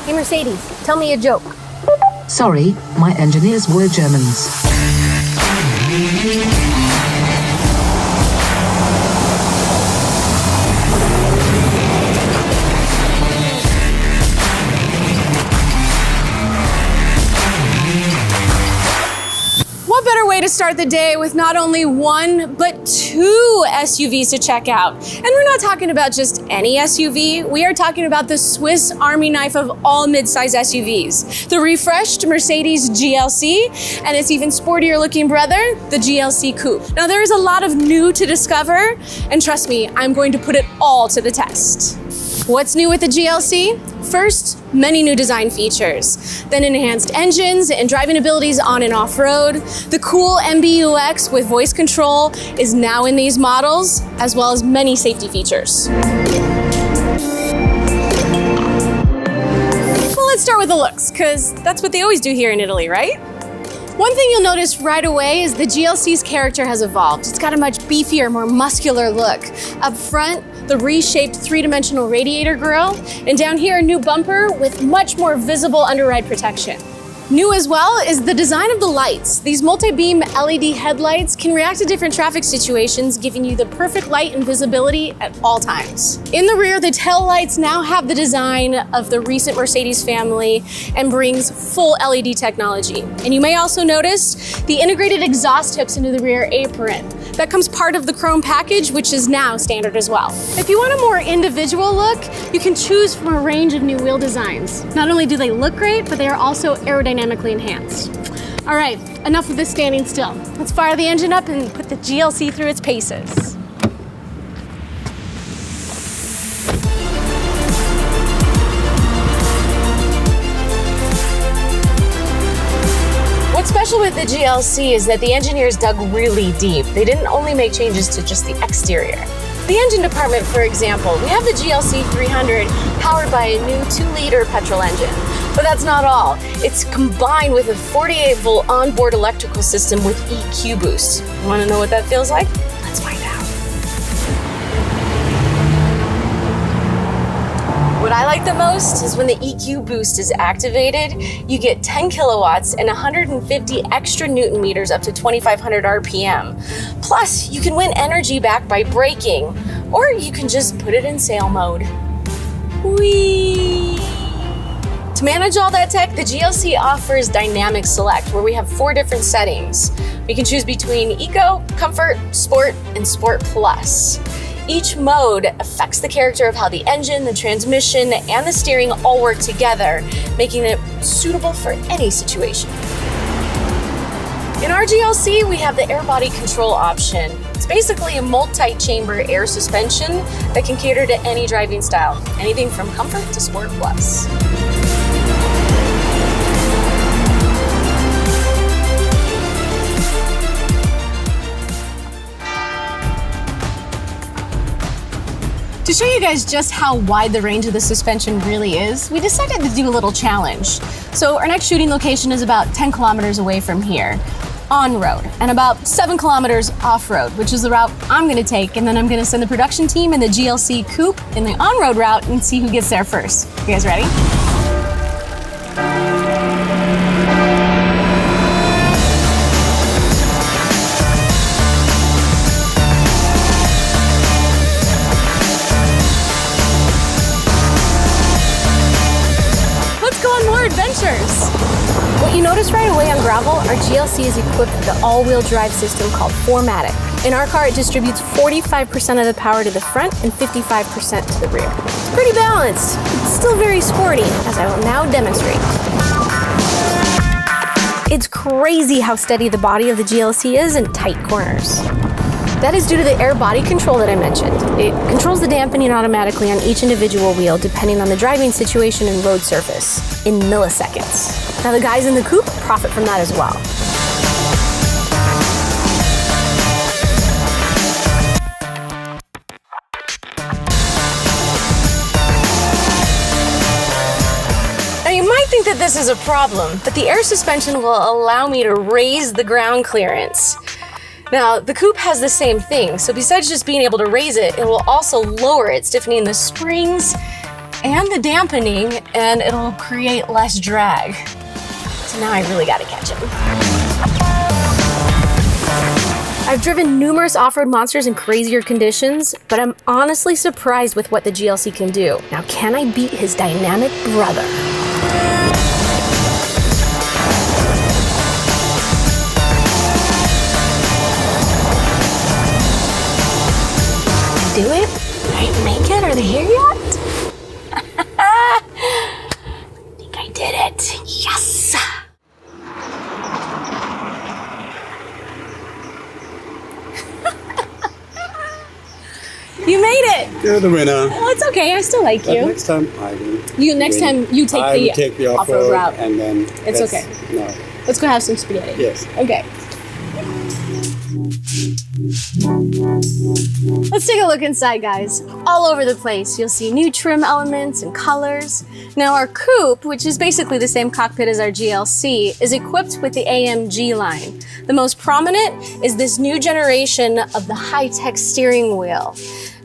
Hey Mercedes, tell me a joke. Sorry, my engineers were Germans. What better way to start the day with not only one, but two SUVs to check out? And we're not talking about just any SUV, we are talking about the Swiss Army knife of all midsize SUVs, the refreshed Mercedes GLC, and its even sportier looking brother, the GLC Coupe. Now there is a lot of new to discover, and trust me, I'm going to put it all to the test. What's new with the GLC? First, many new design features. Then enhanced engines and driving abilities on and off-road. The cool MBUX with voice control is now in these models, as well as many safety features. Well, let's start with the looks, because that's what they always do here in Italy, right? One thing you'll notice right away is the GLC's character has evolved. It's got a much beefier, more muscular look. Up front, the reshaped three-dimensional radiator grille, and down here, a new bumper with much more visible under-ride protection. New as well is the design of the lights. These multi-beam LED headlights can react to different traffic situations, giving you the perfect light and visibility at all times. In the rear, the tail lights now have the design of the recent Mercedes family and brings full LED technology. And you may also notice the integrated exhaust tips into the rear apron. That comes part of the chrome package, which is now standard as well. If you want a more individual look, you can choose from a range of new wheel designs. Not only do they look great, but they are also aerodynamically enhanced. All right, enough of this standing still. Let's fire the engine up and put the GLC through its paces. What's special with the GLC is that the engineers dug really deep. They didn't only make changes to just the exterior. The engine department, for example, we have the GLC 300 powered by a new 2-liter petrol engine. But that's not all. It's combined with a 48-volt onboard electrical system with EQ boost. Want to know what that feels like? Let's find out. What I like the most is when the EQ boost is activated, you get 10 kilowatts and 150 extra Newton meters up to 2,500 RPM. Plus, you can win energy back by braking, or you can just put it in sail mode. Whee! To manage all that tech, the GLC offers Dynamic Select, where we have 4 different settings. We can choose between Eco, Comfort, Sport, and Sport Plus. Each mode affects the character of how the engine, the transmission, and the steering all work together, making it suitable for any situation. In our GLC, we have the air body control option. It's basically a multi-chamber air suspension that can cater to any driving style, anything from Comfort to Sport Plus. To show you guys just how wide the range of the suspension really is, we decided to do a little challenge. So our next shooting location is about 10 kilometers away from here, on-road, and about 7 kilometers off-road, which is the route I'm gonna take, and then I'm gonna send the production team in the GLC Coupe in the on-road route and see who gets there first. You guys ready? Adventures. What you notice right away on gravel, our GLC is equipped with the all-wheel drive system called 4MATIC. In our car, it distributes 45% of the power to the front and 55% to the rear. It's pretty balanced, but still very sporty, as I will now demonstrate. It's crazy how steady the body of the GLC is in tight corners. That is due to the air body control that I mentioned. It controls the dampening automatically on each individual wheel depending on the driving situation and road surface in milliseconds. Now the guys in the coupe profit from that as well. Now you might think that this is a problem, but the air suspension will allow me to raise the ground clearance. Now, the coupe has the same thing, so besides just being able to raise it, it will also lower it, stiffening the springs and the dampening, and it'll create less drag. So now I really gotta catch him. I've driven numerous off-road monsters in crazier conditions, but I'm honestly surprised with what the GLC can do. Now, can I beat his dynamic brother? Do it? Right, make it? Are they here yet? I think I did it. Yes! You made it! You're the winner. Well, it's okay. I still like But you. next time I will. Next time you take the off-road route. And then It's okay. No. Let's go have some spaghetti. Yes. Okay. Let's take a look inside, guys. All over the place, you'll see new trim elements and colors. Now, our coupe, which is basically the same cockpit as our GLC, is equipped with the AMG line. The most prominent is this new generation of the high-tech steering wheel.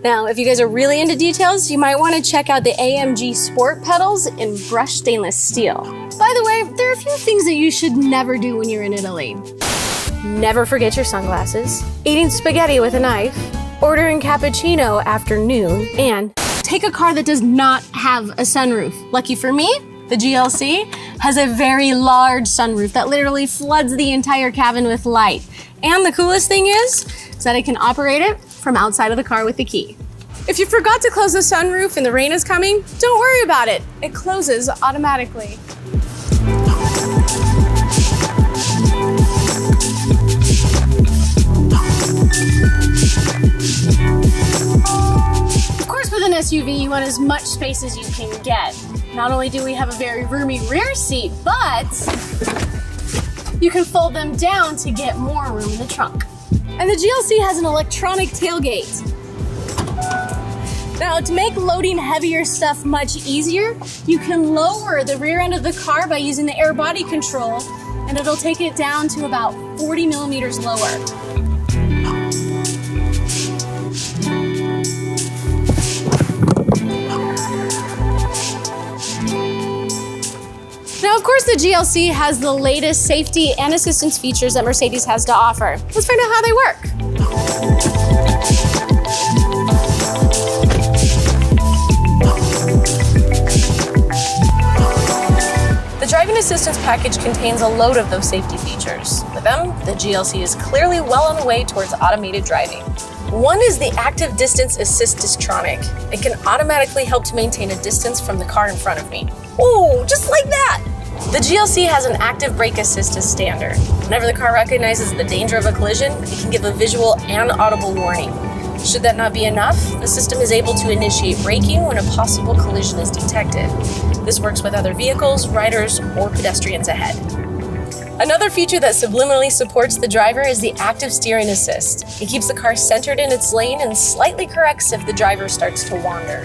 Now, if you guys are really into details, you might want to check out the AMG Sport pedals in brushed stainless steel. By the way, there are a few things that you should never do when you're in Italy. Never forget your sunglasses, eating spaghetti with a knife, ordering cappuccino after noon, and take a car that does not have a sunroof. Lucky for me, the GLC has a very large sunroof that literally floods the entire cabin with light. And the coolest thing is that I can operate it from outside of the car with the key. If you forgot to close the sunroof and the rain is coming, don't worry about it. It closes automatically. Of course, with an SUV, you want as much space as you can get. Not only do we have a very roomy rear seat, but you can fold them down to get more room in the trunk. And the GLC has an electronic tailgate. Now, to make loading heavier stuff much easier, you can lower the rear end of the car by using the air body control, and it'll take it down to about 40 millimeters lower. Now, of course, the GLC has the latest safety and assistance features that Mercedes has to offer. Let's find out how they work. The driving assistance package contains a load of those safety features. With them, the GLC is clearly well on the way towards automated driving. One is the Active Distance Assist Distronic. It can automatically help to maintain a distance from the car in front of me. Ooh, just like that! The GLC has an active brake assist as standard. Whenever the car recognizes the danger of a collision, it can give a visual and audible warning. Should that not be enough, the system is able to initiate braking when a possible collision is detected. This works with other vehicles, riders, or pedestrians ahead. Another feature that subliminally supports the driver is the active steering assist. It keeps the car centered in its lane and slightly corrects if the driver starts to wander.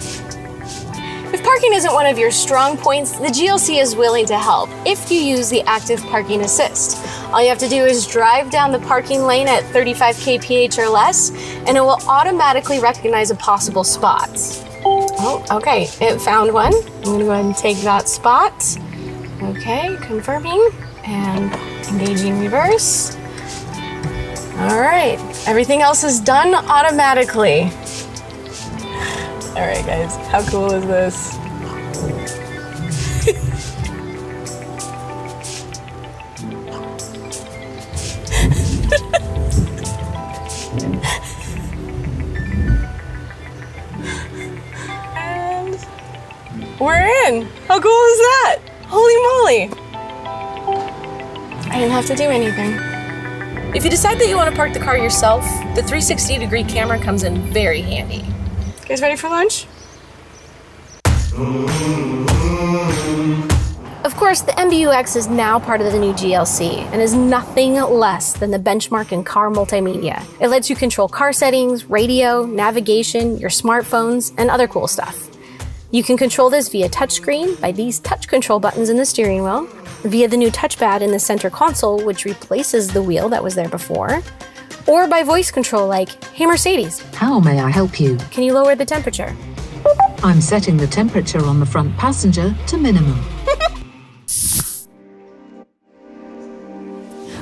If parking isn't one of your strong points, the GLC is willing to help if you use the active parking assist. All you have to do is drive down the parking lane at 35 kph or less, and it will automatically recognize a possible spot. Oh, okay, it found one. I'm gonna go ahead and take that spot. Okay, confirming and engaging reverse. All right, everything else is done automatically. All right, guys, how cool is this? And we're in. How cool is that? Holy moly. I didn't have to do anything. If you decide that you want to park the car yourself, the 360-degree camera comes in very handy. You guys ready for lunch? Of course, the MBUX is now part of the new GLC and is nothing less than the benchmark in car multimedia. It lets you control car settings, radio, navigation, your smartphones, and other cool stuff. You can control this via touchscreen by these touch control buttons in the steering wheel, via the new touchpad in the center console, which replaces the wheel that was there before, or by voice control like, "Hey Mercedes, How may I help you? can you lower the temperature?" I'm setting the temperature on the front passenger to minimum.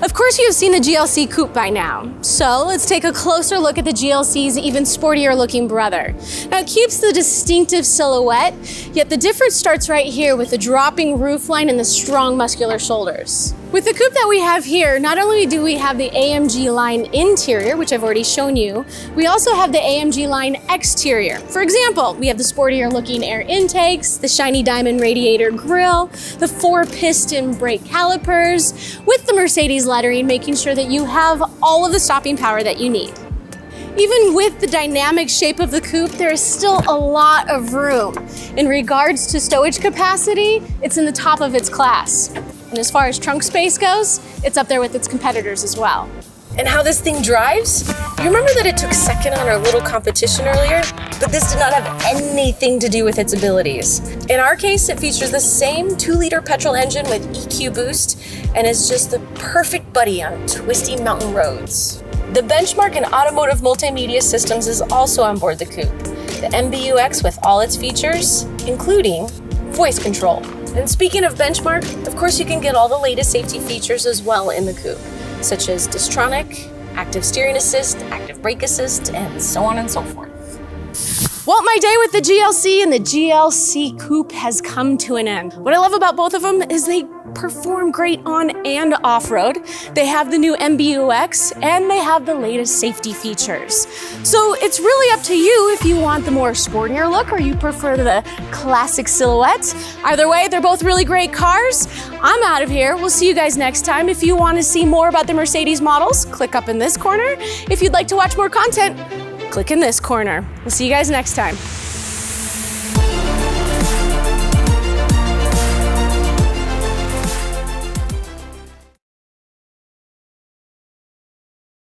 Of course, you've seen the GLC Coupe by now. So let's take a closer look at the GLC's even sportier looking brother. Now it keeps the distinctive silhouette, yet the difference starts right here with the dropping roofline and the strong muscular shoulders. With the coupe that we have here, not only do we have the AMG line interior, which I've already shown you, we also have the AMG line exterior. For example, we have the sportier looking air intakes, the shiny diamond radiator grille, the 4-piston brake calipers, with the Mercedes lettering, making sure that you have all of the stopping power that you need. Even with the dynamic shape of the coupe, there is still a lot of room. In regards to stowage capacity, it's in the top of its class. And as far as trunk space goes, it's up there with its competitors as well. And how this thing drives? You remember that it took second on our little competition earlier? But this did not have anything to do with its abilities. In our case, it features the same 2-liter petrol engine with EQ boost and is just the perfect buddy on twisty mountain roads. The benchmark in automotive multimedia systems is also on board the coupe. The MBUX with all its features, including voice control. And speaking of benchmark, of course you can get all the latest safety features as well in the coupe, such as Distronic, active steering assist, active brake assist, and so on and so forth. Well, my day with the GLC and the GLC Coupe has come to an end. What I love about both of them is they perform great on and off-road. They have the new MBUX and they have the latest safety features. So it's really up to you if you want the more sportier look or you prefer the classic silhouette. Either way, they're both really great cars. I'm out of here. We'll see you guys next time. If you want to see more about the Mercedes models, click up in this corner. If you'd like to watch more content, click in this corner. We'll see you guys next time.